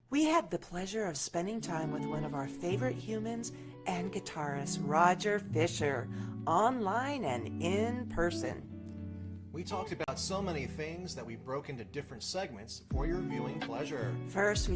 We had the pleasure of spending time with one of our favorite humans and guitarist, Roger Fisher, online and in person. We talked about so many things that we broke into different segments for your viewing pleasure. First,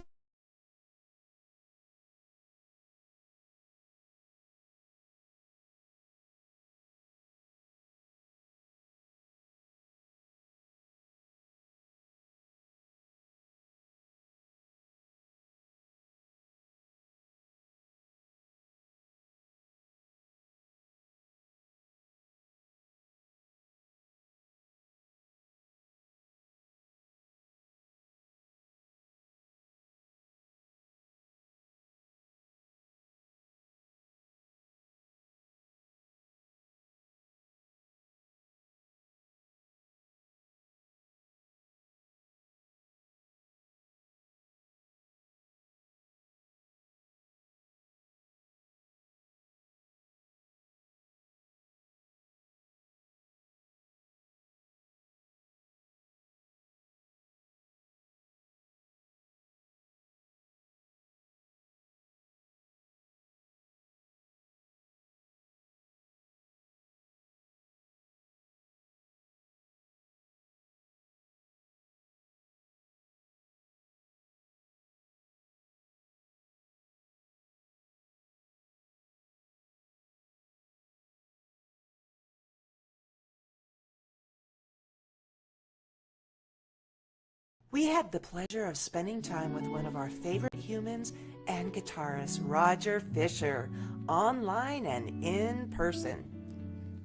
we had the pleasure of spending time with one of our favorite humans and guitarist, Roger Fisher, online and in person.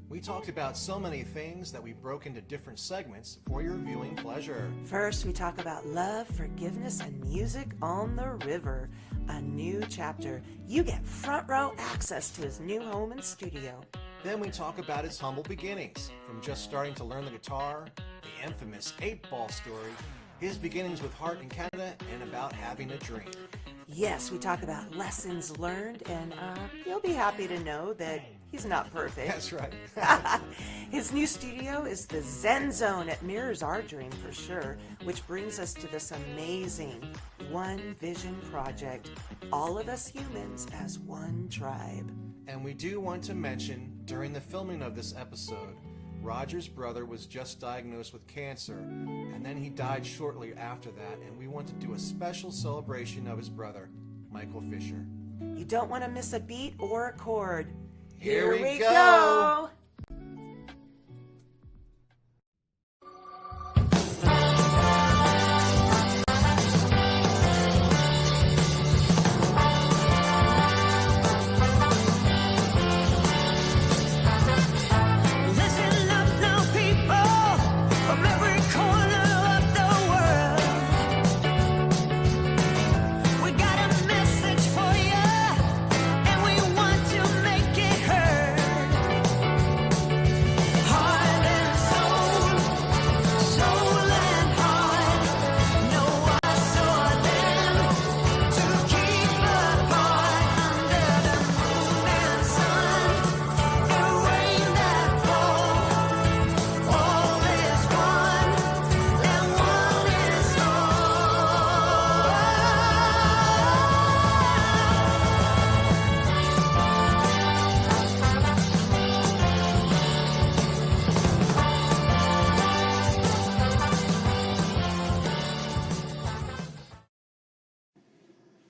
We talked about so many things that we broke into different segments for your viewing pleasure. First, we talk about love, forgiveness, and music on the river. A new chapter. You get front row access to his new home and studio. Then we talk about his humble beginnings, from just starting to learn the guitar, the infamous 8-ball story, his beginnings with Heart in Canada, and about having a dream. Yes, we talk about lessons learned, and you'll be happy to know that he's not perfect. That's right. His new studio is the Zen Zone. It mirrors our dream for sure, which brings us to this amazing One Vision project. All of us humans as one tribe. And we do want to mention, during the filming of this episode, Roger's brother was just diagnosed with cancer, and then he died shortly after that, and we want to do a special celebration of his brother, Michael Fisher. You don't want to miss a beat or a chord. Here we go!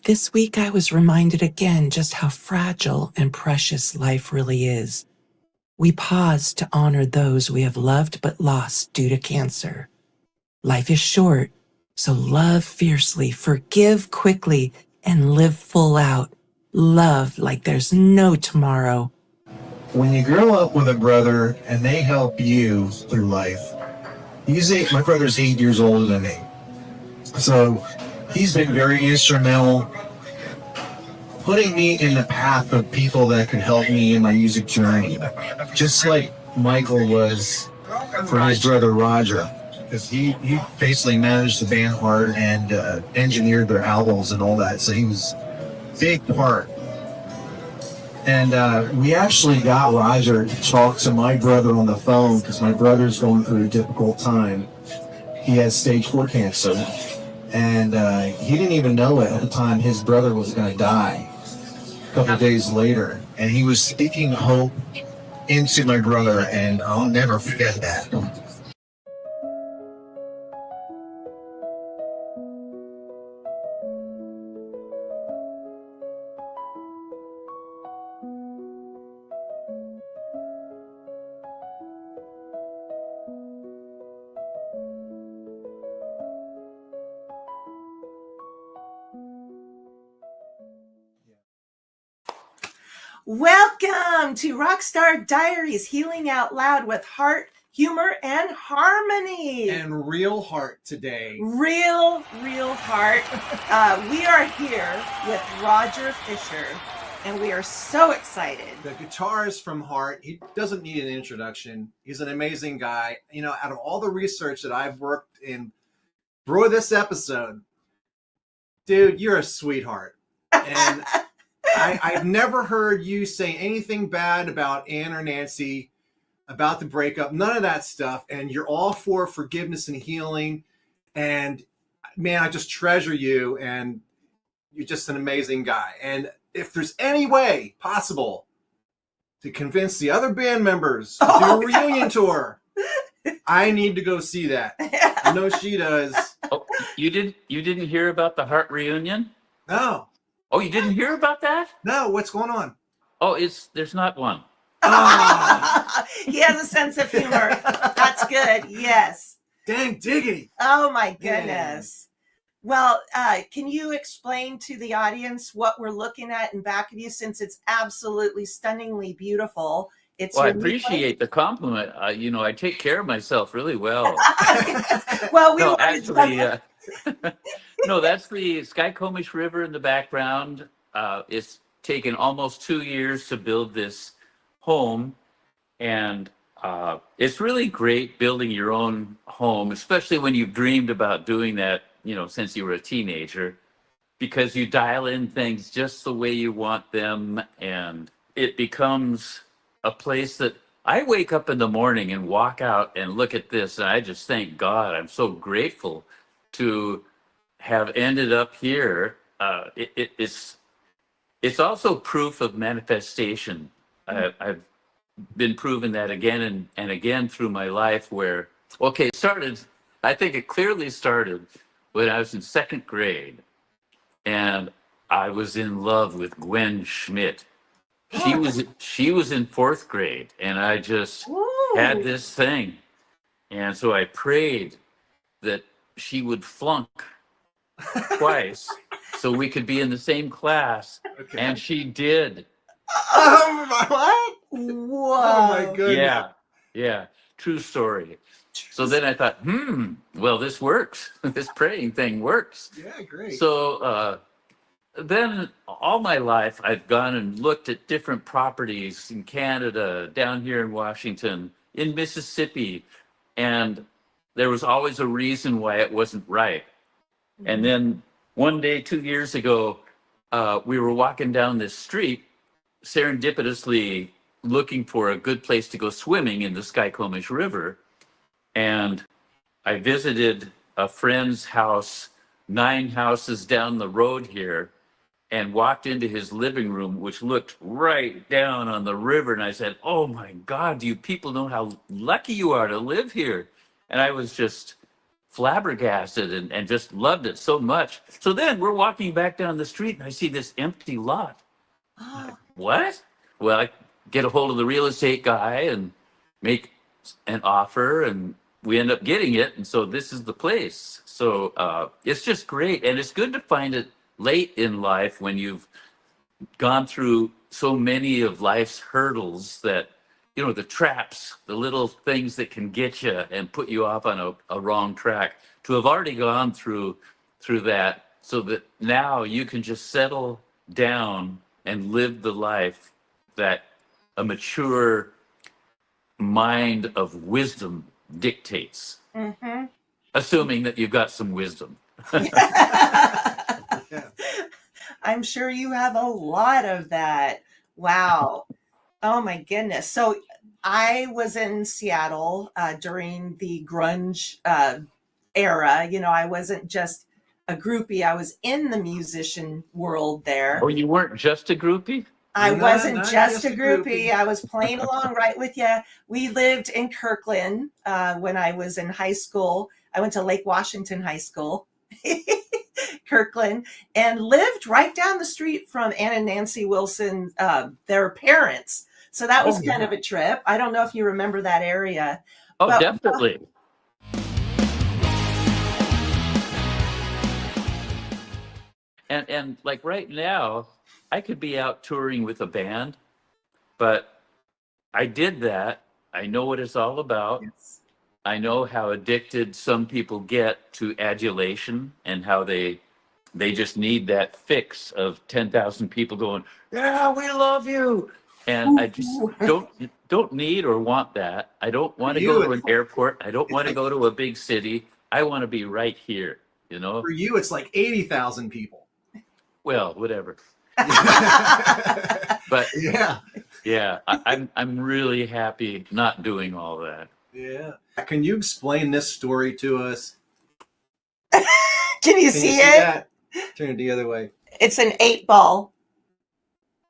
This week I was reminded again just how fragile and precious life really is. We pause to honor those we have loved but lost due to cancer. Life is short, so love fiercely, forgive quickly, and live full out. Love like there's no tomorrow. When you grow up with a brother and they help you through life, my brother's 8 years older than me. So he's been very instrumental putting me in the path of people that could help me in my music journey. Just like Michael was for his brother Roger, because he basically managed the band hard and engineered their albums and all that, so he was a big part. And we actually got Roger to talk to my brother on the phone because my brother's going through a difficult time. He has stage 4 cancer. And he didn't even know it at the time his brother was going to die a couple of days later. And he was speaking hope into my brother, and I'll never forget that. Welcome to Rockstar Diaries, healing out loud with heart, humor, and harmony. And real heart today. Real heart. We are here with Roger Fisher, and we are so excited. The guitarist from Heart, he doesn't need an introduction. He's an amazing guy. You know, out of all the research that I've worked in for this episode, dude, you're a sweetheart. And I've never heard you say anything bad about Ann or Nancy, about the breakup, none of that stuff. And you're all for forgiveness and healing. And man, I just treasure you. And you're just an amazing guy. And if there's any way possible to convince the other band members to do a reunion tour, I need to go see that. I know she does. Oh, you didn't hear about the Heart reunion? No. Oh, you didn't hear about that? No, what's going on? Oh, there's not one. Oh, He has a sense of humor. That's good. Yes. dang diggity. Oh my goodness. Well, can you explain to the audience what we're looking at in back of you, since it's absolutely stunningly beautiful? It's Well, I your new appreciate the compliment. I take care of myself really well. play. Well, we No, wanted to- actually, no, that's the Skycomish River in the background. It's taken almost 2 years to build this home, and it's really great building your own home, especially when you've dreamed about doing that, since you were a teenager, because you dial in things just the way you want them, and it becomes a place that I wake up in the morning and walk out and look at this, and I just thank God. I'm so grateful to have ended up here. It's also proof of manifestation. I've been proven that again and again through my life, where, I think it clearly started when I was in second grade, and I was in love with Gwen Schmidt. She was in fourth grade, and I just had this thing. And so I prayed that she would flunk twice so we could be in the same class. Okay. And she did. What? Whoa. Oh my goodness. Yeah. True story. So then I thought, well, this works. This praying thing works. Yeah, great. So then all my life, I've gone and looked at different properties in Canada, down here in Washington, in Mississippi, and there was always a reason why it wasn't right. And then one day, 2 years ago, we were walking down this street, serendipitously looking for a good place to go swimming in the Skycomish River. And I visited a friend's house 9 houses down the road here, and walked into his living room, which looked right down on the river. And I said, "Oh my God, do you people know how lucky you are to live here?" And I was just flabbergasted and just loved it so much. So then we're walking back down the street, and I see this empty lot. What? Well, I get a hold of the real estate guy and make an offer, and we end up getting it. And so this is the place. So it's just great. And it's good to find it late in life when you've gone through so many of life's hurdles, that, the traps, the little things that can get you and put you off on a wrong track, to have already gone through that, so that now you can just settle down and live the life that a mature mind of wisdom dictates. Assuming that you've got some wisdom. I'm sure you have a lot of that. Wow. Oh my goodness. So I was in Seattle during the grunge era. I wasn't just a groupie. I was in the musician world there. Oh, you weren't just a groupie? I No, wasn't not just just a a groupie. groupie. I was playing along right with you. We lived in Kirkland when I was in high school. I went to Lake Washington High School, Kirkland, and lived right down the street from Ann and Nancy Wilson, their parents. So that was Oh, kind yeah. of a trip. I don't know if you remember that area. Oh, But definitely. And like right now, I could be out touring with a band, but I did that. I know what it's all about. yes. I know how addicted some people get to adulation and how they just need that fix of 10,000 people going, "Yeah, we love you." And I just don't need or want that. I don't want to you, go to an airport. I don't it's want to like- go to a big city. I want to be right here, you know? For you, it's like 80,000 people. Well, whatever. That's But Yeah. yeah, I'm really happy not doing all that. Yeah. Can you explain this story to us? Can you Can you see it? that? Turn it the other way. It's an 8-ball.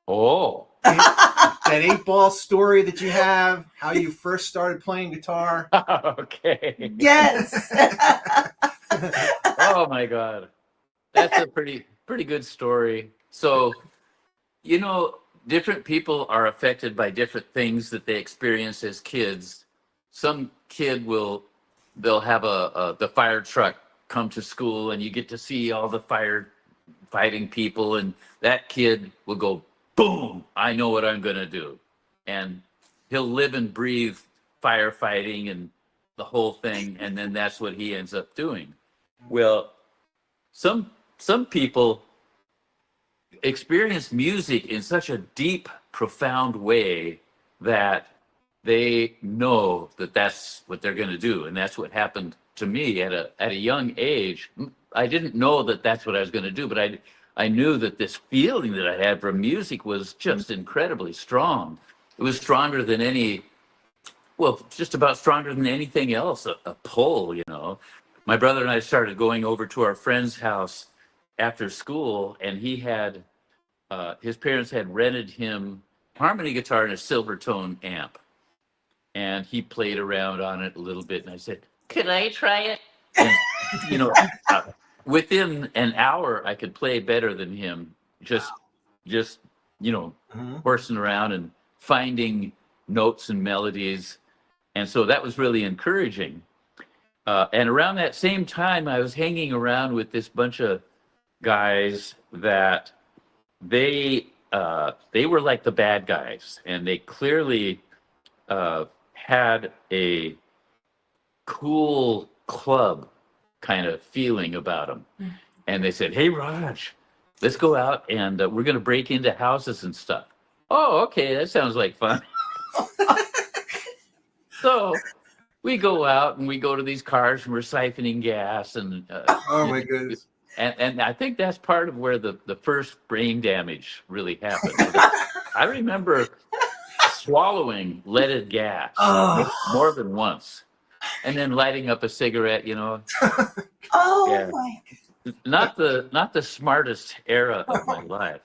Oh, That 8-ball story that you have, how you first started playing guitar. okay. Yes. Oh my God. That's a pretty good story. So, you know, different people are affected by different things that they experience as kids. Some kid they'll have the fire truck come to school and you get to see all the fighting people, and that kid will go, boom, I know what I'm gonna do. And he'll live and breathe firefighting and the whole thing, and then that's what he ends up doing. Well, some people experience music in such a deep, profound way that they know that that's what they're going to do, and that's what happened to me at a young age. I didn't know that that's what I was going to do, but I knew that this feeling that I had from music was just incredibly strong. It was stronger than just about stronger than anything else, a pull, you know. My brother and I started going over to our friend's house after school, and he had his parents had rented him harmony guitar and a Silvertone amp, and he played around on it a little bit. And I said, "Can I try it?" And you know, within an hour, I could play better than him. Just you know, Mhm. horsing around and finding notes and melodies, and so that was really encouraging. And around that same time, I was hanging around with this bunch of guys that they were like the bad guys, and they clearly had a cool club kind of feeling about them. And they said, "Hey, Raj, let's go out and we're going to break into houses and stuff." Oh, okay, that sounds like fun. So we go out and we go to these cars and we're siphoning gas and Oh my goodness. and I think that's part of where the first brain damage really happened. I remember swallowing leaded gas Oh. more than once, and then lighting up a cigarette. You know, Oh Yeah. my. not the smartest era of my life.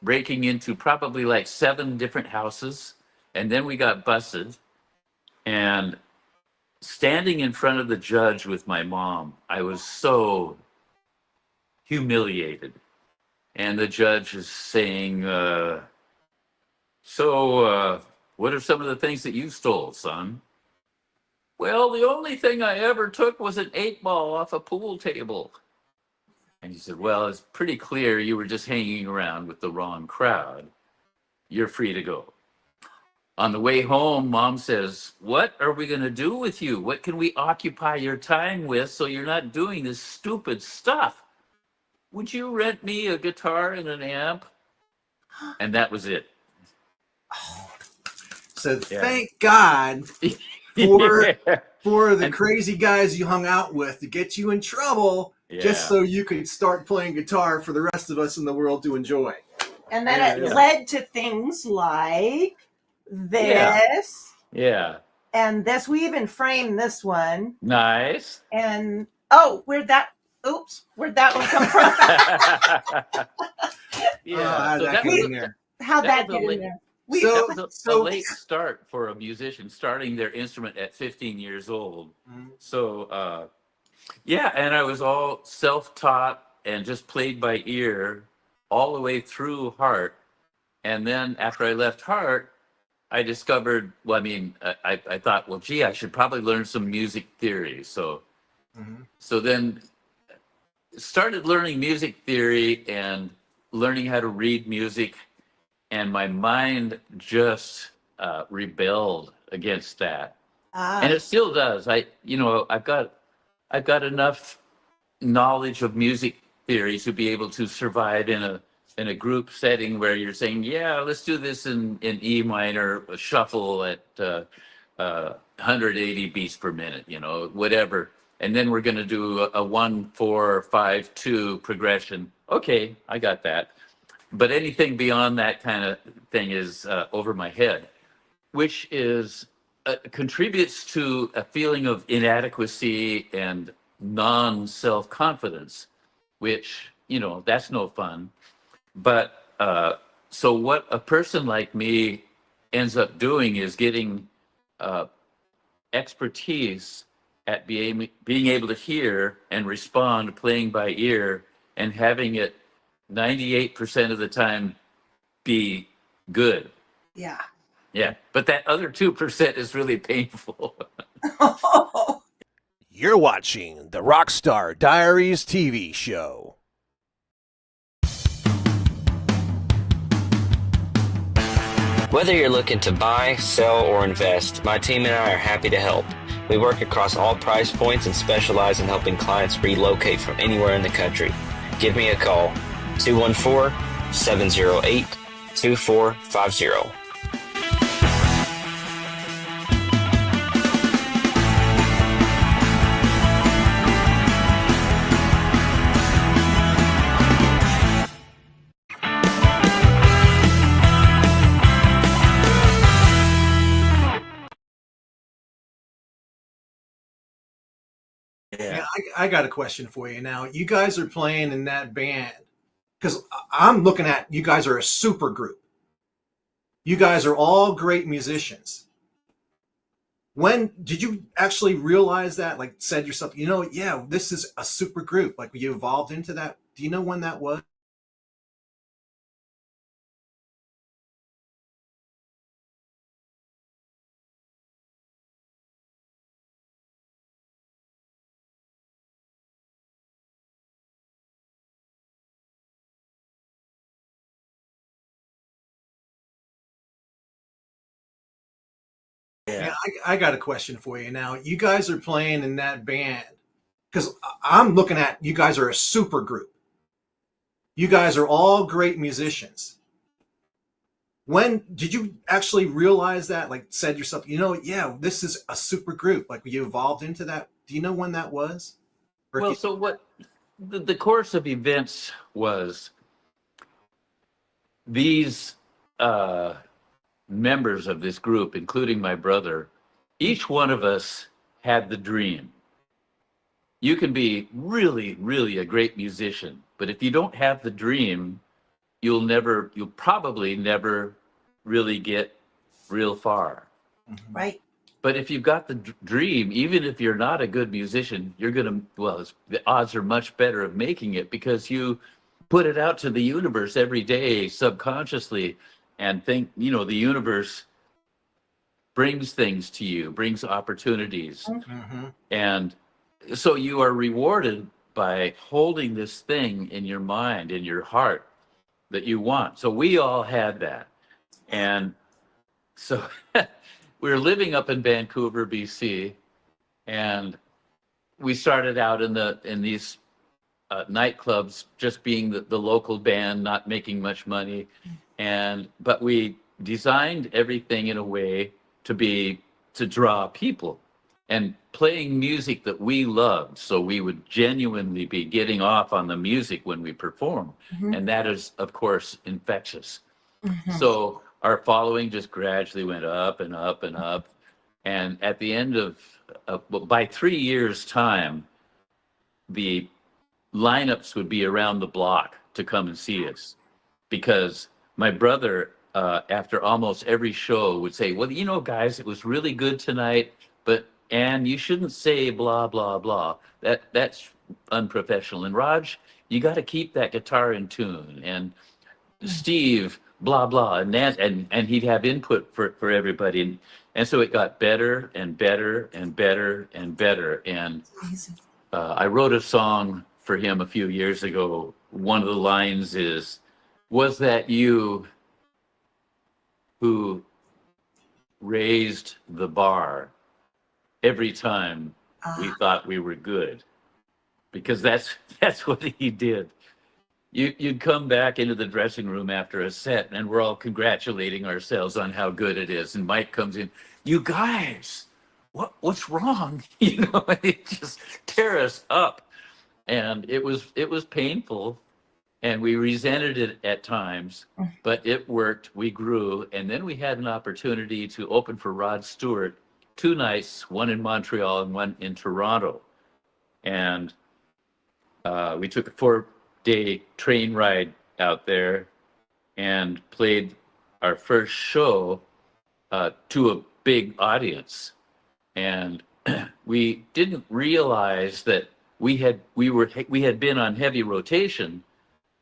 Breaking into probably like 7 different houses, and then we got busted. And standing in front of the judge with my mom, I was so humiliated. And the judge is saying, what are some of the things that you stole, son? Well, the only thing I ever took was an 8-ball off a pool table. And he said, well, it's pretty clear you were just hanging around with the wrong crowd. You're free to go. On the way home, Mom says, what are we going to do with you? What can we occupy your time with so you're not doing this stupid stuff? Would you rent me a guitar and an amp? And that was it. So Yeah. thank God for Yeah. for the And- crazy guys you hung out with to get you in trouble, just Yeah. so you could start playing guitar for the rest of us in the world to enjoy. And then Yeah, it yeah. led to things like this Yeah. and this. We even framed this one. Nice. And where'd Oops, where'd that one come from? How'd So that that get was in there? How'd that that was a get in late there? that was a So late start for a musician starting their instrument at 15 years old. Mhm. So yeah, and I was all self-taught and just played by ear all the way through Heart. And then after I left Heart, I discovered, well, I mean, I thought, well, gee, I should probably learn some music theory. Mhm. So then started learning music theory and learning how to read music, and my mind just rebelled against that, and Ah, it still does. I've got enough knowledge of music theory to be able to survive in a group setting where you're saying, yeah, let's do this in E minor, a shuffle at 180 beats per minute, whatever. And then we're going to do a 1-4-5-2 progression. Okay, I got that. But anything beyond that kind of thing is over my head, which is contributes to a feeling of inadequacy and non-self confidence, which that's no fun. But so what a person like me ends up doing is getting uh, expertise at being able to hear and respond playing by ear, and having it 98% of the time be good. yeah. Yeah, but that other 2% is really painful. You're watching the Rockstar Diaries TV Show. Whether you're looking to buy, sell, or invest, my team and I are happy to help. We work across all price points and specialize in helping clients relocate from anywhere in the country. Give me a call, 214-708-2450. Yeah, I got a question for you now. You guys are playing in that band because I'm looking at you guys are a super group. You guys are all great musicians. When did you actually realize that? Like, said yourself, yeah, this is a super group. Like, you evolved into that. Do you know when that was? Yeah, I got a question for you now. You guys are playing in that band because I'm looking at you guys are a super group. You guys are all great musicians. When did you actually realize that? Like, said yourself, yeah, this is a super group. Like, you evolved into that. Do you know when that was? Or if Well, you, so what the course of events was, these uh, members of this group, including my brother, each one of us had the dream. You can be really, really a great musician, but if you don't have the dream, you'll probably never really get real far. Right. But if you've got the dream, even if you're not a good musician, you're gonna, well, the odds are much better of making it because you put it out to the universe every day subconsciously, and think, the universe brings things to you, brings opportunities. Mhm. And so you are rewarded by holding this thing in your mind, in your heart, that you want. So we all had that. And so we were living up in Vancouver, BC, and we started out in these nightclubs, just being the local band, not making much money. But we designed everything in a way to draw people and playing music that we loved. So we would genuinely be getting off on the music when we perform. Mhm. And that is, of course, infectious. Mhm. So our following just gradually went up and up and up. And at the end of, by 3 years' time, the lineups would be around the block to come and see us, because my brother, after almost every show, would say, well, you know, guys, it was really good tonight, but and you shouldn't say blah blah blah. That's unprofessional. And Raj, you got to keep that guitar in tune. And Steve, blah blah, and and he'd have input for everybody, and so it got better and better and better and better. And I wrote a song for him a few years ago. One of the lines is, "Was that you who raised the bar every time we thought we were good?" Because that's what he did. You'd come back into the dressing room after a set, and we're all congratulating ourselves on how good it is. And Mike comes in, "You guys, what's wrong?" You know, and it just tear us up. And it was painful, and we resented it at times, but it worked. We grew, and then we had an opportunity to open for Rod Stewart 2 nights, one in Montreal and one in Toronto. And we took a 4-day train ride out there and played our first show to a big audience. And we didn't realize that we had been on heavy rotation.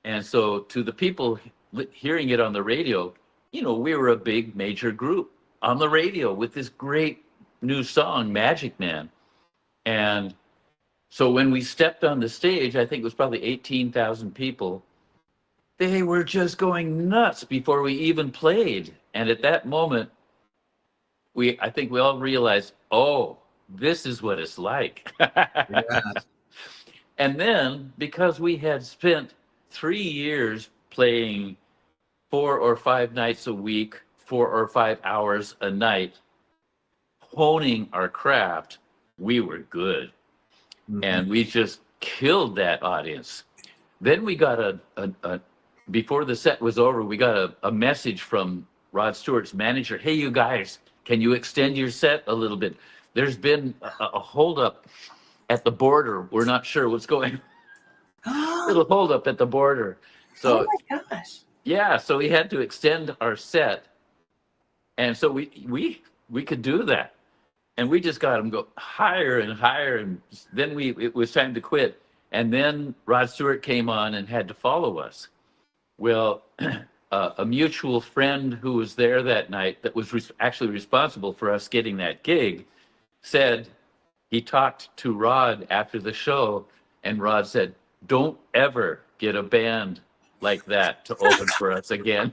And so to the people hearing it on the radio, you know, we were a big major group on the radio with this great new song, Magic Man. And so when we stepped on the stage, I think it was probably 18,000 people. They were just going nuts before we even played. And at that moment, I think we all realized, oh, this is what it's like. Yeah. And then, because we had spent 3 years playing 4 or 5 nights a week, 4 or 5 hours a night, honing our craft, we were good. And we just killed that audience. Then we got before the set was over, we got a message from Rod Stewart's manager. "Hey, you guys, can you extend your set a little bit? There's been a holdup at the border. We're not sure what's going on." Little holdup at the border. So, oh my gosh. yeah, so we had to extend our set. And so we could do that. And we just got them go higher and higher. And then it was time to quit. And then Rod Stewart came on and had to follow us. Well, a mutual friend who was there that night that was actually responsible for us getting that gig said he talked to Rod after the show, and Rod said, "Don't ever get a band like that to open for us again."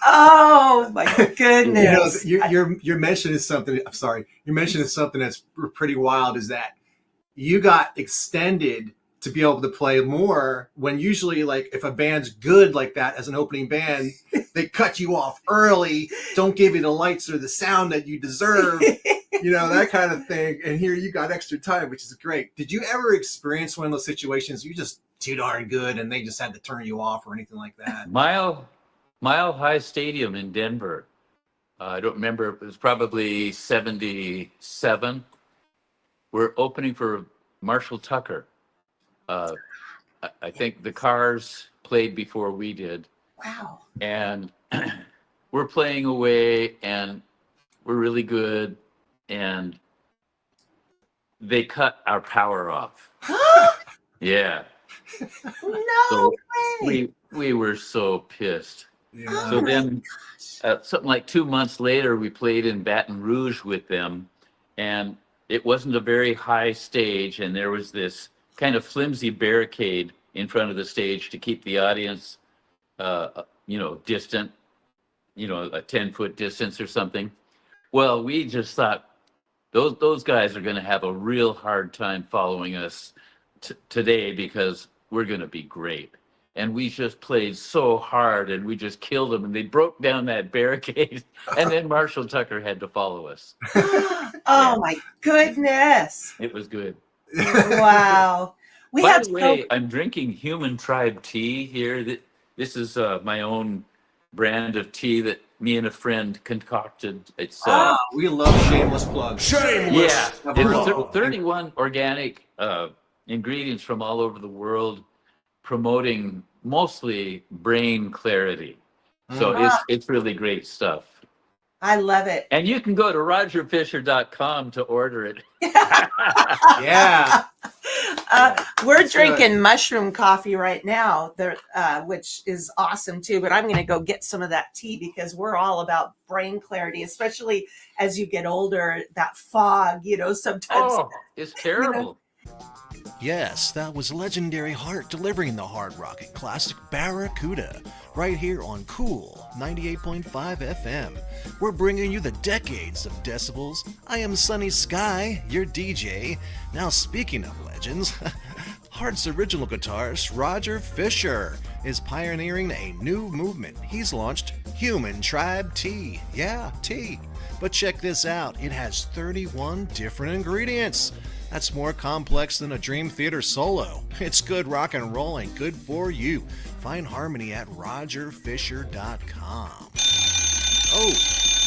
Oh my goodness. You know, you're mentioning something. I'm sorry. You're mentioning something that's pretty wild. Is that you got extended to be able to play more, when usually, like, if a band's good like that as an opening band, they cut you off early, don't give you the lights or the sound that you deserve, you know, that kind of thing. And here you got extra time, which is great. Did you ever experience one of those situations you just too darn good and they just had to turn you off or anything like that? Mile High Stadium in Denver. I don't remember. It was probably 77. We're opening for Marshall Tucker. I think the Cars played before we did. Wow. And we're playing away, and we're really good. And they cut our power off. Yeah. No So way. we were so pissed. Yeah. So then something like 2 months later, we played in Baton Rouge with them, and it wasn't a very high stage, and there was this kind of flimsy barricade in front of the stage to keep the audience, distant, a 10-foot distance or something. Well, we just thought those guys are going to have a real hard time following us today, because we're going to be great. And we just played so hard, and we just killed them, and they broke down that barricade, and then Marshall Tucker had to follow us. Oh my goodness. It was good. Wow. We By have the way, I'm drinking Human Tribe tea here. This is my own brand of tea that me and a friend concocted. It's We love shameless plugs. yeah, it's 31 organic ingredients from all over the world, promoting mostly brain clarity. So it's really great stuff. I love it. And you can go to rogerfisher.com to order it. Yeah. We're drinking mushroom coffee right now, which is awesome too. But I'm going to go get some of that tea because we're all about brain clarity, especially as you get older. That fog, sometimes. Oh, it's terrible. Yes, that was legendary Heart delivering the hard rocking classic Barracuda right here on Cool 98.5 FM. We're bringing you the decades of decibels. I am Sunny Sky, your DJ. Now, speaking of legends, Heart's original guitarist Roger Fisher is pioneering a new movement. He's launched Human Tribe Tea. Yeah, tea. But check this out, it has 31 different ingredients. That's more complex than a Dream Theater solo. It's good rock and roll and good for you. Find harmony at rogerfisher.com. Oh,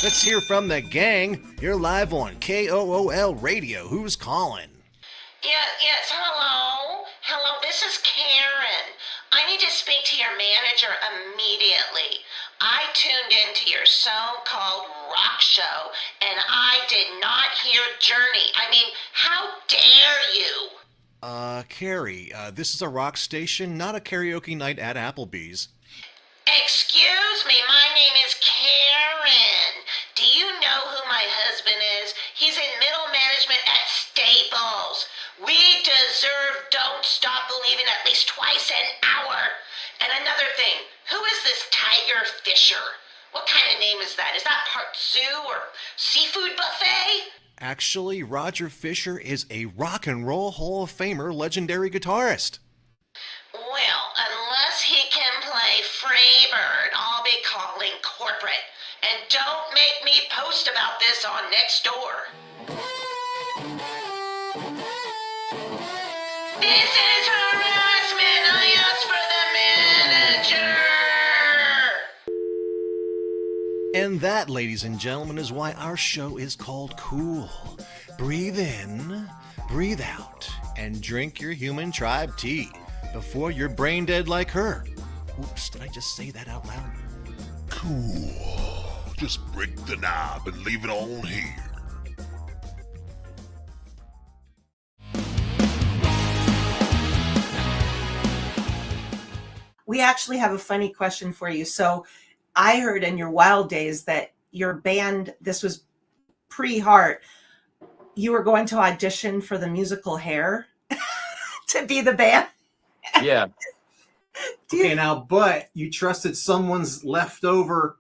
let's hear from the gang. You're live on KOOL Radio. Who's calling? Yes, hello. Hello, this is Karen. I need to speak to your manager immediately. I tuned into your so-called rock show, and I did not hear Journey. I mean, how dare you? Carrie, this is a rock station, not a karaoke night at Applebee's. Excuse me, my name is Karen. Do you know who my husband is? He's in middle management at Staples. We deserve Don't Stop Believing at least twice an hour. And another thing, who is this Tiger Fisher? What kind of name is that? Is that part zoo or seafood buffet? Actually, Roger Fisher is a rock and roll Hall of Famer legendary guitarist. Well, unless he can play Freebird, I'll be calling corporate. And don't make me post about this on Nextdoor. This is harassment. I asked for the manager. And that, ladies and gentlemen, is why our show is called Cool. Breathe in, breathe out, and drink your Human Tribe tea before you're brain dead like her. Oops, did I just say that out loud? Cool. Just break the knob and leave it on here. We actually have a funny question for you. So I heard in your wild days that your band, this was pre-Heart, you were going to audition for the musical Hair to be the band. Yeah. Okay, now, but you trusted someone's leftover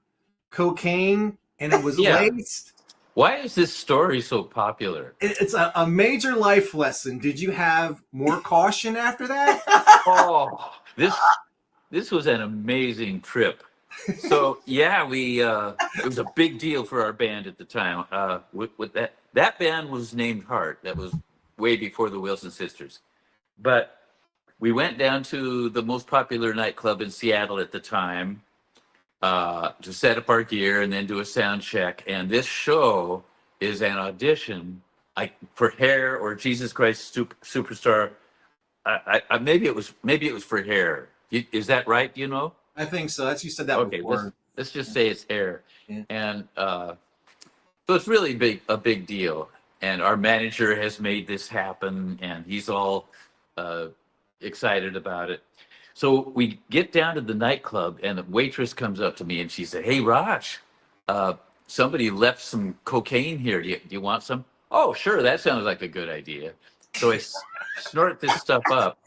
cocaine and it was laced. Why is this story so popular? It's a major life lesson. Did you have more caution after that? Oh, this was an amazing trip. So yeah, it was a big deal for our band at the time. With that band was named Heart. That was way before the Wilson Sisters. But we went down to the most popular nightclub in Seattle at the time to set up our gear and then do a sound check. And this show is an audition for Hair or Jesus Christ Superstar. Maybe it was for Hair. Is that right? Do you know? I think so. You said that before. Let's just say it's Hair. Yeah. And so it's really a big deal. And our manager has made this happen, and he's all excited about it. So we get down to the nightclub, and the waitress comes up to me, and she said, "Hey, Raj, somebody left some cocaine here. Do you want some?" "Oh, sure, that sounds like a good idea." So I snort this stuff up,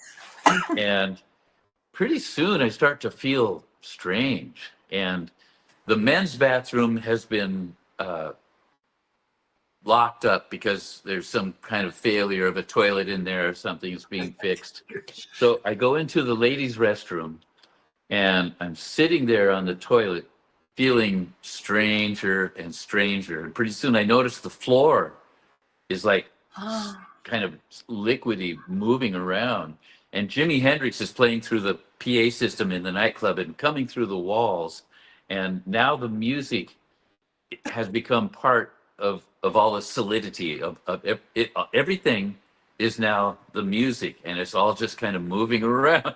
and pretty soon I start to feel strange. And the men's bathroom has been locked up because there's some kind of failure of a toilet in there or something is being fixed. So I go into the ladies' restroom, and I'm sitting there on the toilet feeling stranger and stranger. And pretty soon I notice the floor is like kind of liquidy moving around. And Jimi Hendrix is playing through the PA system in the nightclub and coming through the walls. And now the music has become part of all the solidity of everything is now the music, and it's all just kind of moving around.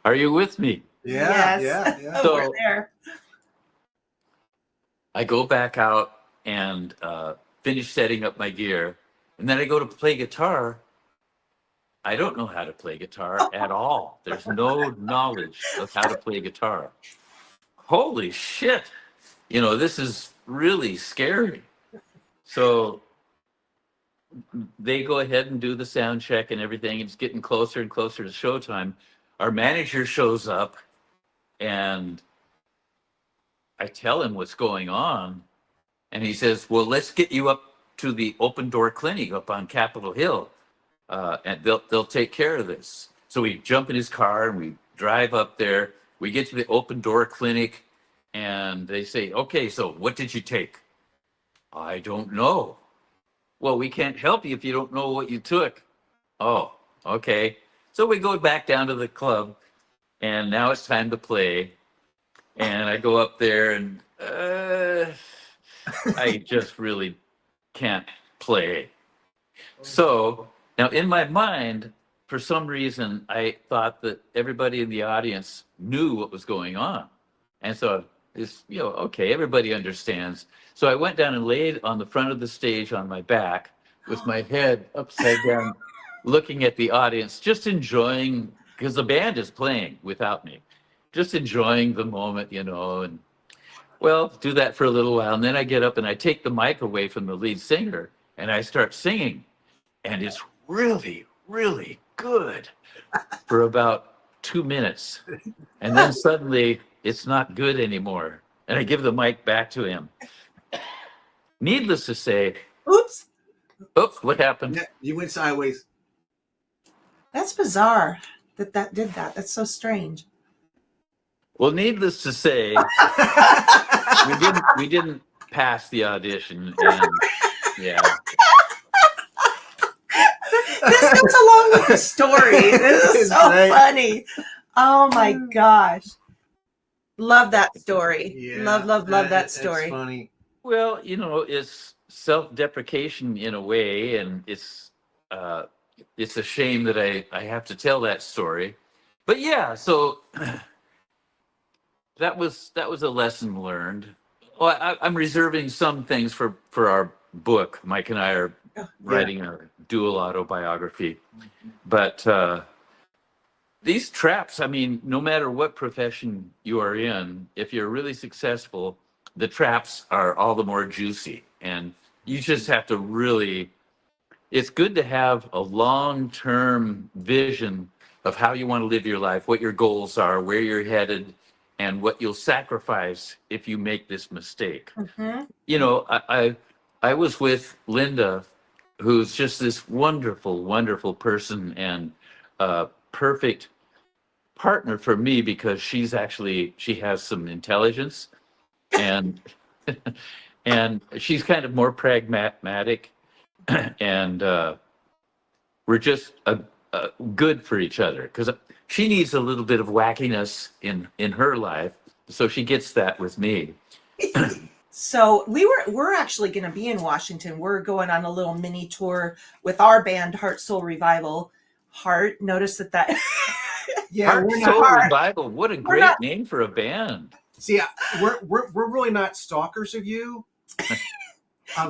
Are you with me? Yeah, Yes. yeah, yeah. So- We're there. I go back out and finish setting up my gear, and then I go to play guitar. I don't know how to play guitar at all. There's no knowledge of how to play guitar. Holy shit. This is really scary. So they go ahead and do the sound check and everything. It's getting closer and closer to showtime. Our manager shows up, and I tell him what's going on. And he says, well, let's get you up to the open door clinic up on Capitol Hill. And they'll take care of this. So we jump in his car and we drive up there. We get to the open door clinic, and they say, okay, so what did you take? I don't know. Well, we can't help you if you don't know what you took. Oh, okay. So we go back down to the club, and now it's time to play. And I go up there, and I just really can't play. So now in my mind, for some reason, I thought that everybody in the audience knew what was going on. And so it's, okay, everybody understands. So I went down and laid on the front of the stage on my back with my head upside down, looking at the audience, just enjoying, because the band is playing without me, just enjoying the moment, and well, do that for a little while. And then I get up and I take the mic away from the lead singer and I start singing. And it's really, really good for about 2 minutes. And then suddenly it's not good anymore. And I give the mic back to him. Needless to say, Oops. what happened? Yeah, you went sideways. That's bizarre that did that. That's so strange. Well, needless to say, we didn't pass the audition. And yeah. This goes along with the story. This is It's so great. funny. Oh my gosh. Love that story. Yeah, Love that that's story. funny. Well, it's self-deprecation in a way, and it's a shame that I have to tell that story. But yeah, so that was a lesson learned. Well, I'm reserving some things for our book. Mike and I are writing a dual autobiography, but these traps, I mean, no matter what profession you are in, if you're really successful, the traps are all the more juicy. And you just have to really, it's good to have a long-term vision of how you want to live your life, what your goals are, where you're headed, and what you'll sacrifice if you make this mistake. Mm-hmm. I was with Linda, who's just this wonderful, wonderful person and perfect partner for me because she has some intelligence and and she's kind of more pragmatic and we're just good for each other because she needs a little bit of wackiness in her life, so she gets that with me. So we're actually going to be in Washington. We're going on a little mini tour with our band, Heart Soul Revival. Heart, notice that. Yeah, Heart we're Soul not. Revival, what a great name for a band. See, we're really not stalkers of you,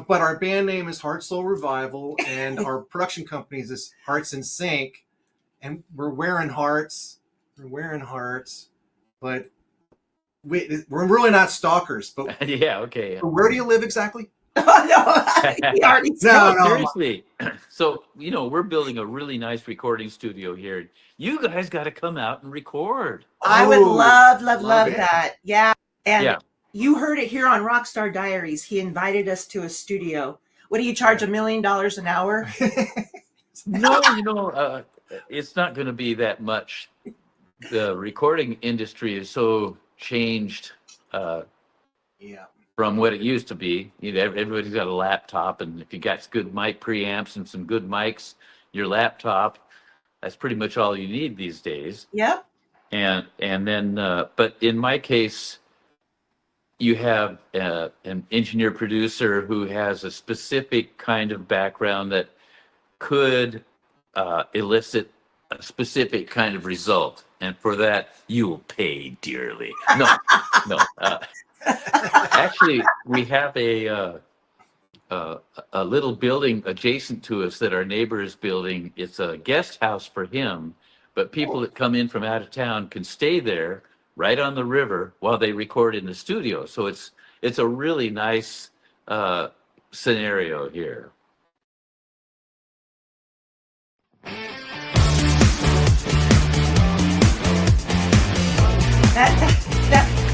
but our band name is Heart Soul Revival, and our production company is Hearts in Sync, and we're wearing hearts. But we're really not stalkers. But Yeah, okay. where do you live exactly? Oh, no, he already No, no. Seriously. So, we're building a really nice recording studio here. You guys got to come out and record. I would Oh, love it. that. Yeah. And Yeah. you heard it here on Rockstar Diaries. He invited us to a studio. What do you charge, $1 million an hour? No, it's not going to be that much. The recording industry is so changed Yeah. from what it used to be. Everybody's got a laptop, and if you got good mic preamps and some good mics, your laptop, that's pretty much all you need these days. Yep. And then, but in my case, you have an engineer producer who has a specific kind of background that could elicit a specific kind of result, and for that you will pay dearly. No, no. Actually, we have a little building adjacent to us that our neighbor is building. It's a guest house for him, but people that come in from out of town can stay there right on the river while they record in the studio. So it's a really nice scenario here.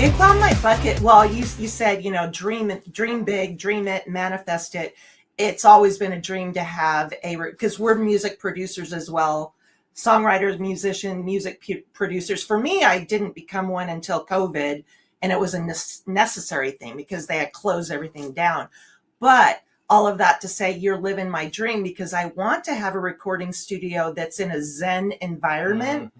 It's on my bucket. Well, you said, dream big, dream it, manifest it. It's always been a dream to have because we're music producers as well, songwriters, musician, music producers. For me, I didn't become one until COVID, and it was a necessary thing because they had closed everything down. But all of that to say, you're living my dream, because I want to have a recording studio that's in a Zen environment,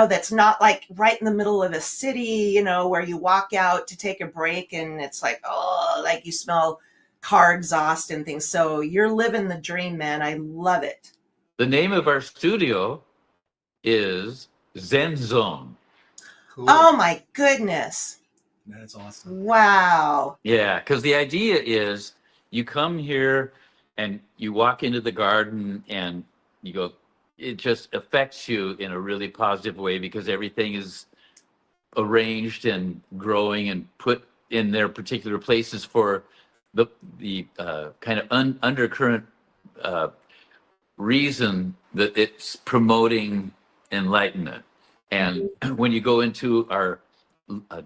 that's not like right in the middle of a city, where you walk out to take a break and it's like, oh, like you smell car exhaust and things. So you're living the dream, man. I love it. The name of our studio is Zen Zone. Cool. Oh my goodness. That's awesome. Wow. Yeah, because the idea is you come here and you walk into the garden and you go, it just affects you in a really positive way because everything is arranged and growing and put in their particular places for the kind of undercurrent reason that it's promoting enlightenment. And when you go into our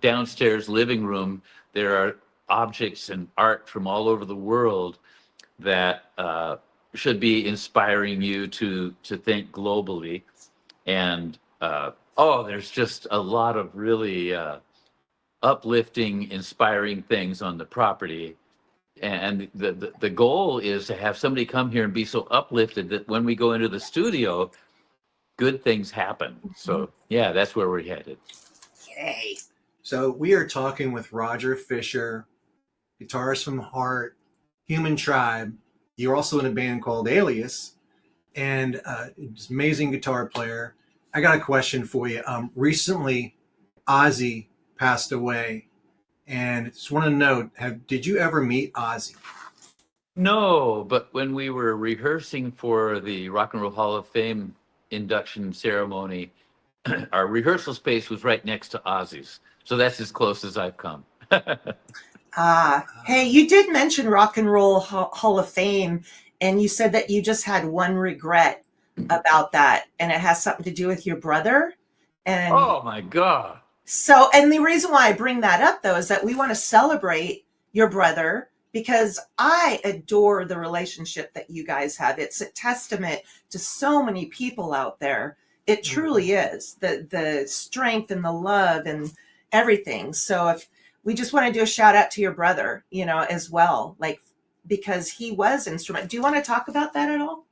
downstairs living room, there are objects and art from all over the world that should be inspiring you to think globally. And there's just a lot of really uplifting, inspiring things on the property. And the goal is to have somebody come here and be so uplifted that when we go into the studio, good things happen. So yeah, that's where we're headed. Yay. So we are talking with Roger Fisher, guitarist from Heart, Human Tribe. You're also in a band called Alias, and just amazing guitar player. I got a question for you. Recently, Ozzy passed away, and just want to know, did you ever meet Ozzy? No, but when we were rehearsing for the Rock and Roll Hall of Fame induction ceremony, our rehearsal space was right next to Ozzy's. So that's as close as I've come. Hey, you did mention Rock and Roll Hall of Fame, and you said that you just had one regret about that, and it has something to do with your brother. And Oh my God. so, and the reason why I bring that up, though, is that we want to celebrate your brother because I adore the relationship that you guys have. It's a testament to so many people out there. It truly is the strength and the love and everything. So if we just want to do a shout out to your brother, as well, like, because he was instrumental. Do you want to talk about that at all?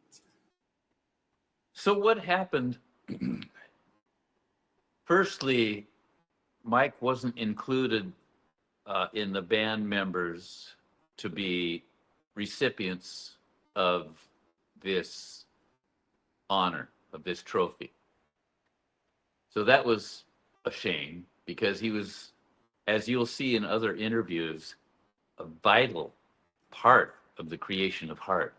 So what happened? Firstly, Mike wasn't included in the band members to be recipients of this honor, of this trophy. So that was a shame because he was, as you'll see in other interviews, a vital part of the creation of Heart.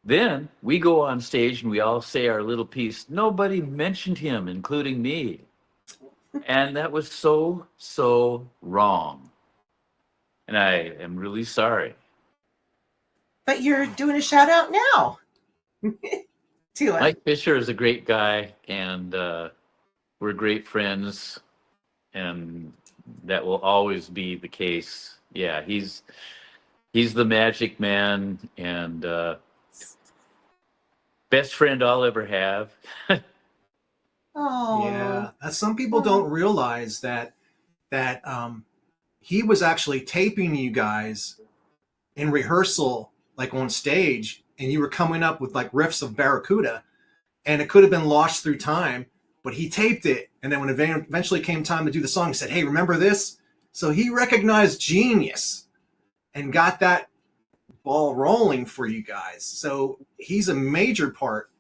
Then we go on stage and we all say our little piece. Nobody mentioned him, including me. And that was so wrong. And I am really sorry. But you're doing a shout out now to him. Mike Fisher is a great guy, and we're great friends, and that will always be the case. Yeah, he's the magic man, and best friend I'll ever have. Oh, Yeah, some people don't realize that he was actually taping you guys in rehearsal, like on stage, and you were coming up with like riffs of Barracuda, and it could have been lost through time, but he taped it, and then when it eventually came time to do the song, he said, "Hey, remember this?" So he recognized genius and got that ball rolling for you guys. So he's a major part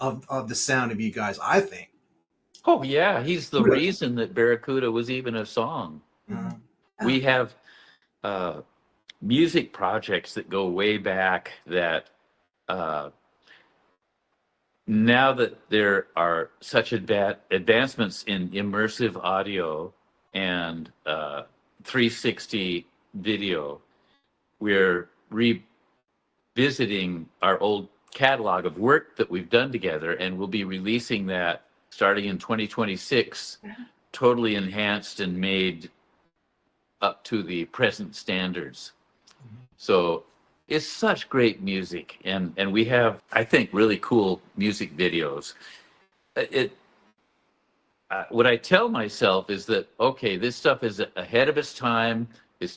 of the sound of you guys, I think. Oh yeah, he's the reason that Barracuda was even a song. Mhm. We have music projects that go way back that now that there are such advancements in immersive audio and 360 video, we're revisiting our old catalog of work that we've done together, and we'll be releasing that starting in 2026, totally enhanced and made up to the present standards. So it's such great music, and we have, I think, really cool music videos. What I tell myself is that, okay, this stuff is ahead of its time. It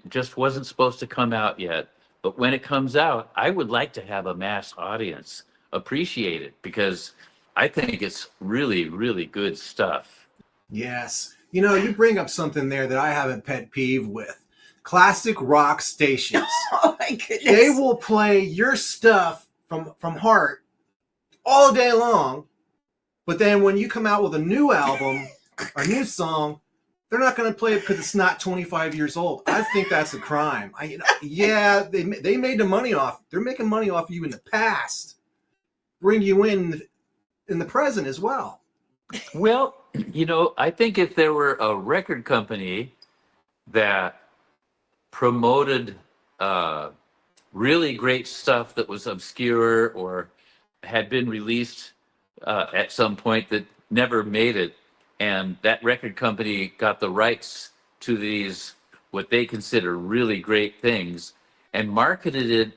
just wasn't supposed to come out yet. But when it comes out, I would like to have a mass audience appreciate it, because I think it's really, really good stuff. Yes. You know, you bring up something there that I have a pet peeve with. Classic rock stations. Oh my goodness. They will play your stuff from heart all day long, but then when you come out with a new album or new song, they're not going to play it because it's not 25 years old. I think that's a crime. Yeah, they made the money off. They're making money off you in the past. Bring you in the present as well. Well, you know, I think if there were a record company that promoted really great stuff that was obscure or had been released at some point that never made it, and that record company got the rights to these, what they consider really great things, and marketed it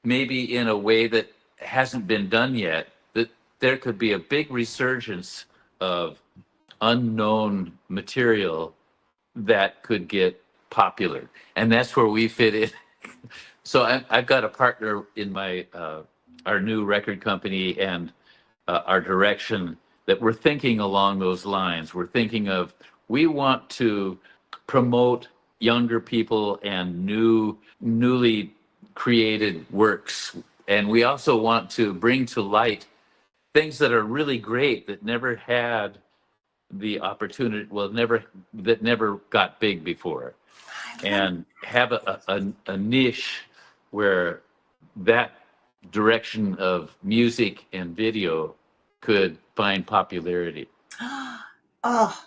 maybe in a way that hasn't been done yet, that there could be a big resurgence of unknown material that could get popular, and that's where we fit in. So I've got a partner in my our new record company and our direction that we're thinking along those lines. We're thinking of, we want to promote younger people and newly created works, and we also want to bring to light things that are really great that never had the opportunity, that never got big before, and have a niche where that direction of music and video could find popularity. Oh,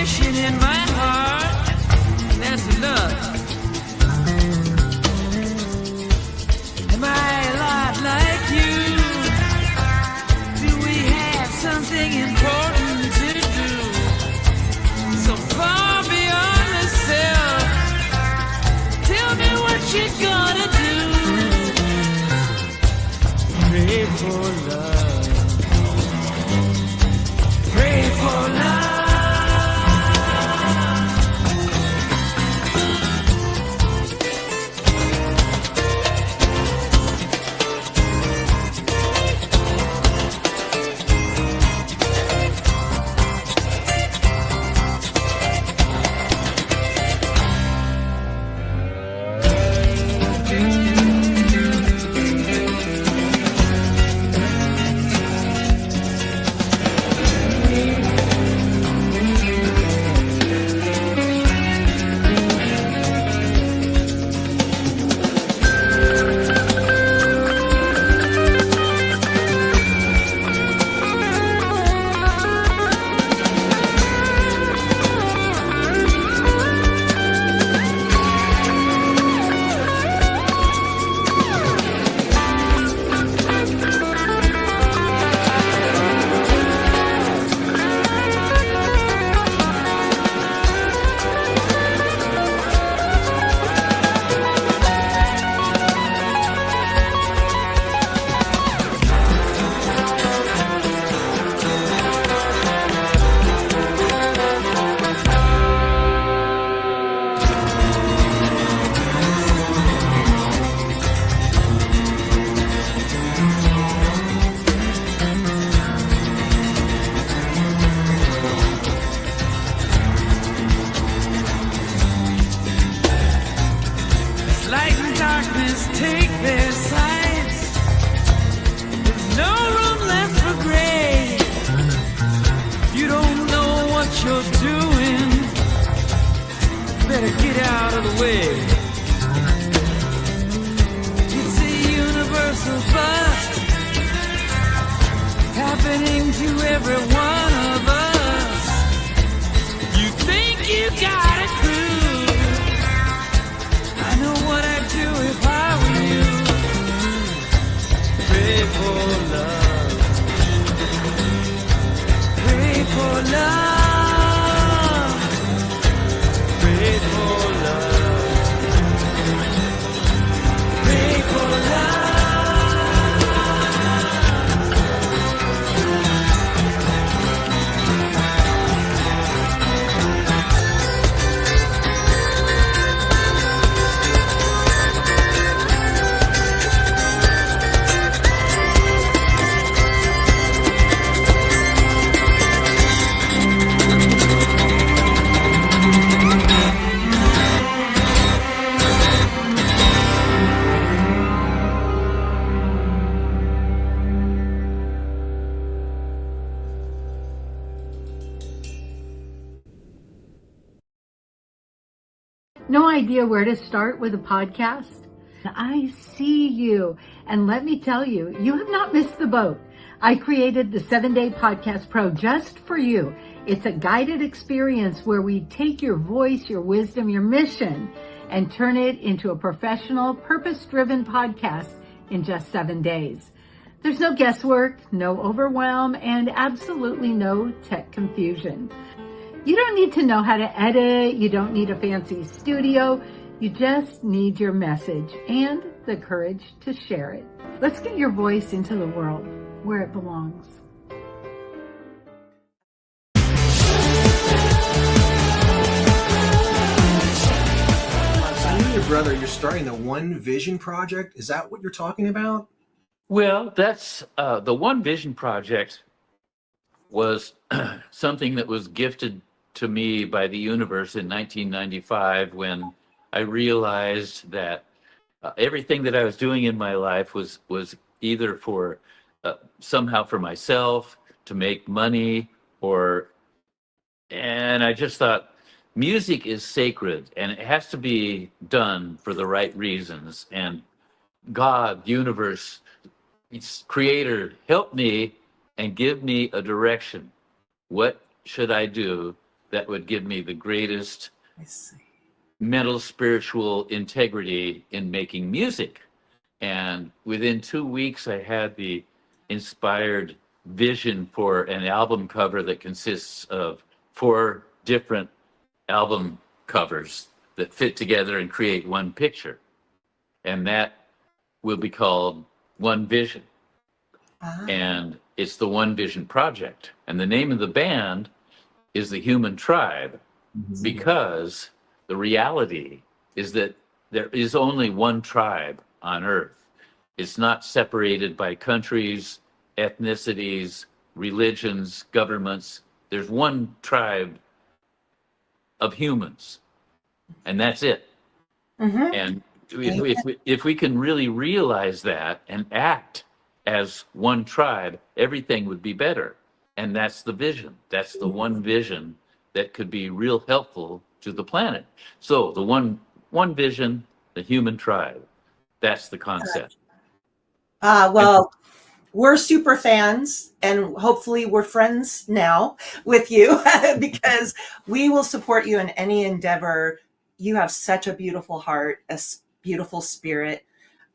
wishing in my heart, and that's enough. Am I a lot like you? Do we have something important to do? So far beyond the self. Tell me what you're gonna do. Pray for love. Pray for love. Take their sides. There's no room left for gray. You don't know what you're doing. Better get out of the way. It's a universal bust happening to every one of us. You think you got a clue. I know what I'd do if I were you. Pray for love. Pray for love. Pray for love. Pray for love. No idea where to start with a podcast? I see you. And let me tell you, you have not missed the boat. I created the 7-Day Podcast Pro just for you. It's a guided experience where we take your voice, your wisdom, your mission, and turn it into a professional, purpose-driven podcast in just 7 days. There's no guesswork, no overwhelm, and absolutely no tech confusion. You don't need to know how to edit. You don't need a fancy studio. You just need your message and the courage to share it. Let's get your voice into the world where it belongs. So you and your brother, you're starting the One Vision project. Is that what you're talking about? Well, that's the One Vision project was something that was gifted to me by the universe in 1995 when I realized that everything that I was doing in my life was either for somehow for myself to make money and I just thought music is sacred and it has to be done for the right reasons. And God, universe, creator, help me and give me a direction. What should I do that would give me the greatest I see. mental, spiritual integrity in making music. And within 2 weeks, I had the inspired vision for an album cover that consists of 4 different album covers that fit together and create one picture. And that will be called One Vision. Ah. And it's the One Vision Project. And the name of the band is the Human Tribe, because the reality is that there is only one tribe on Earth. It's not separated by countries, ethnicities, religions, governments. There's one tribe of humans, and that's it. And if we can really realize that and act as one tribe, everything would be better. And that's the vision. That's the one vision that could be real helpful to the planet. So the one vision, the human tribe. That's the concept. Well, we're super fans, and hopefully we're friends now with you because we will support you in any endeavor. You have such a beautiful heart, beautiful spirit.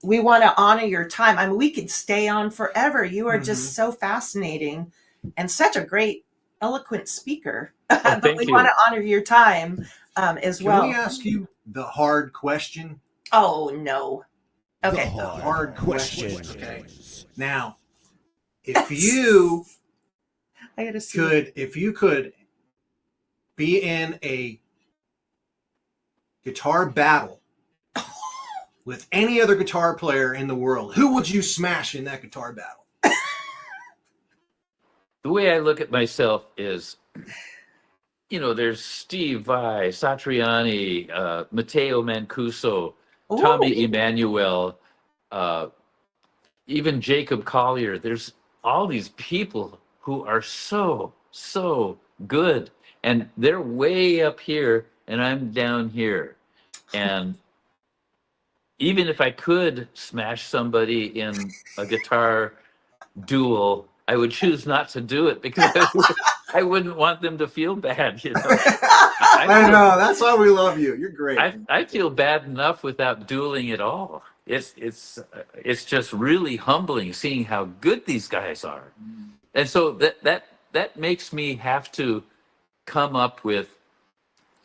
We want to honor your time. I mean, we could stay on forever. You are just so fascinating and such a great, eloquent speaker. But we want to honor your time as well. Can we ask you the hard question? Oh, no. Okay. The hard question. Okay. Now, if you could be in a guitar battle with any other guitar player in the world, who would you smash in that guitar battle? The way I look at myself is, there's Steve Vai, Satriani, Matteo Mancuso, Tommy Emmanuel, even Jacob Collier. There's all these people who are so good, and they're way up here and I'm down here. And even if I could smash somebody in a guitar duel, I would choose not to do it because I wouldn't want them to feel bad. I know, that's why we love you. You're great. I feel bad enough without dueling at all. It's just really humbling seeing how good these guys are, and so that makes me have to come up with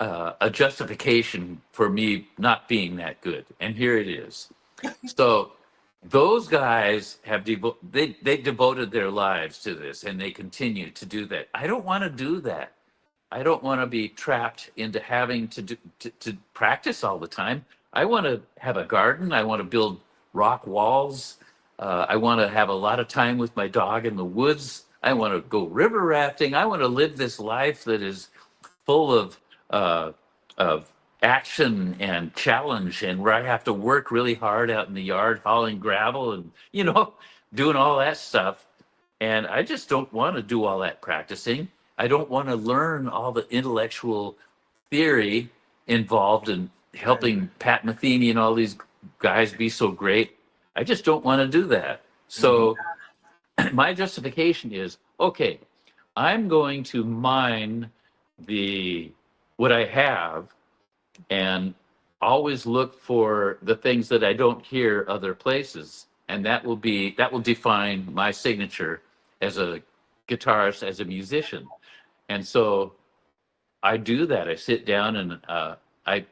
a justification for me not being that good, and here it is. So those guys have they devoted their lives to this, and they continue to do that. I don't want to do that. I don't want to be trapped into having to practice all the time. I want to have a garden. I want to build rock walls. I want to have a lot of time with my dog in the woods. I want to go river rafting. I want to live this life that is full of action and challenge, and where I have to work really hard out in the yard hauling gravel and doing all that stuff. And I just don't want to do all that practicing. I don't want to learn all the intellectual theory involved in helping Pat Metheny and all these guys be so great. I just don't want to do that. So my justification is, okay, I'm going to mine what I have and always look for the things that I don't hear other places. And that will define my signature as a guitarist, as a musician. And so I do that. I sit down and I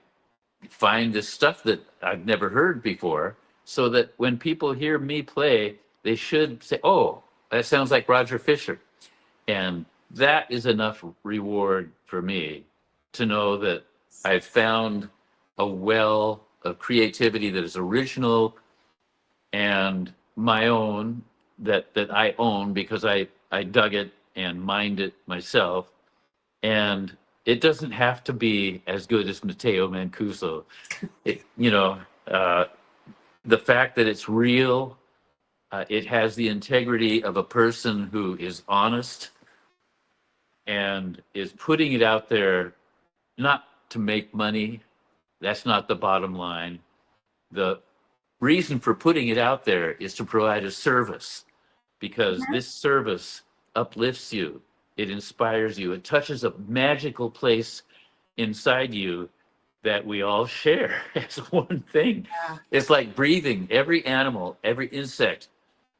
find this stuff that I've never heard before, so that when people hear me play, they should say, oh, that sounds like Roger Fisher. And that is enough reward for me to know that I've found a well of creativity that is original and my own, that I own because I dug it and mined it myself. And it doesn't have to be as good as Matteo Mancuso. The fact that it's real, it has the integrity of a person who is honest and is putting it out there, not to make money. That's not the bottom line. The reason for putting it out there is to provide a service, because this service uplifts you It inspires you. It touches a magical place inside you that we all share as one thing. Yeah. It's like breathing. Every animal, every insect,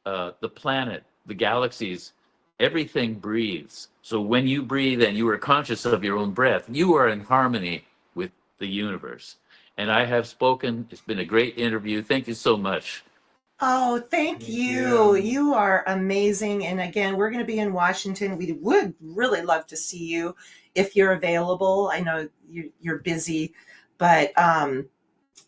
the planet, the galaxies, everything breathes. So when you breathe and you are conscious of your own breath, you are in harmony with the universe. And I have spoken. It's been a great interview. Thank you so much. Oh, thank you. You are amazing. And again, we're going to be in Washington. We would really love to see you if you're available. I know you're busy, but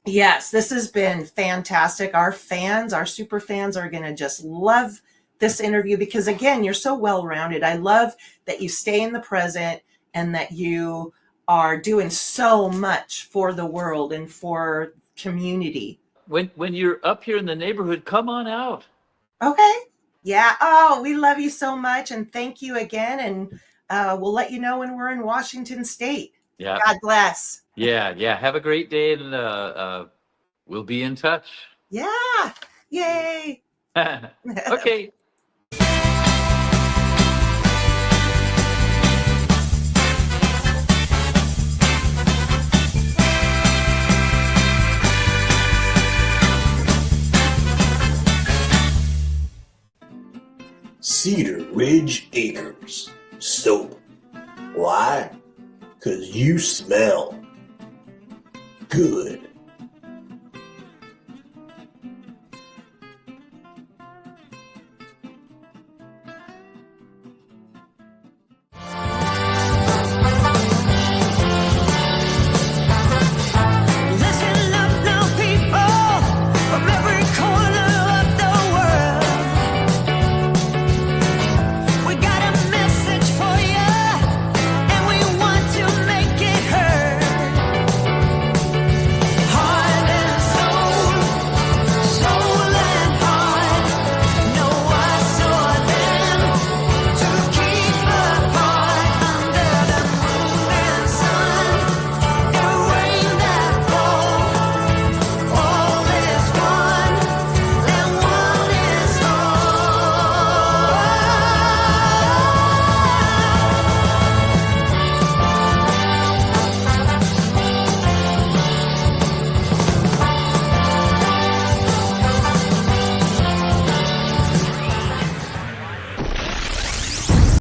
yes, this has been fantastic. Our fans, our super fans are going to just love this interview because, again, you're so well-rounded. I love that you stay in the present and that you are doing so much for the world and for community. When you're up here in the neighborhood, come on out. Okay. Yeah. Oh, we love you so much. And thank you again. And we'll let you know when we're in Washington State. Yeah. God bless. Yeah. Have a great day, and we'll be in touch. Yeah. Yay. Okay. Cedar Ridge Acres. Soap. Why? 'Cause you smell good.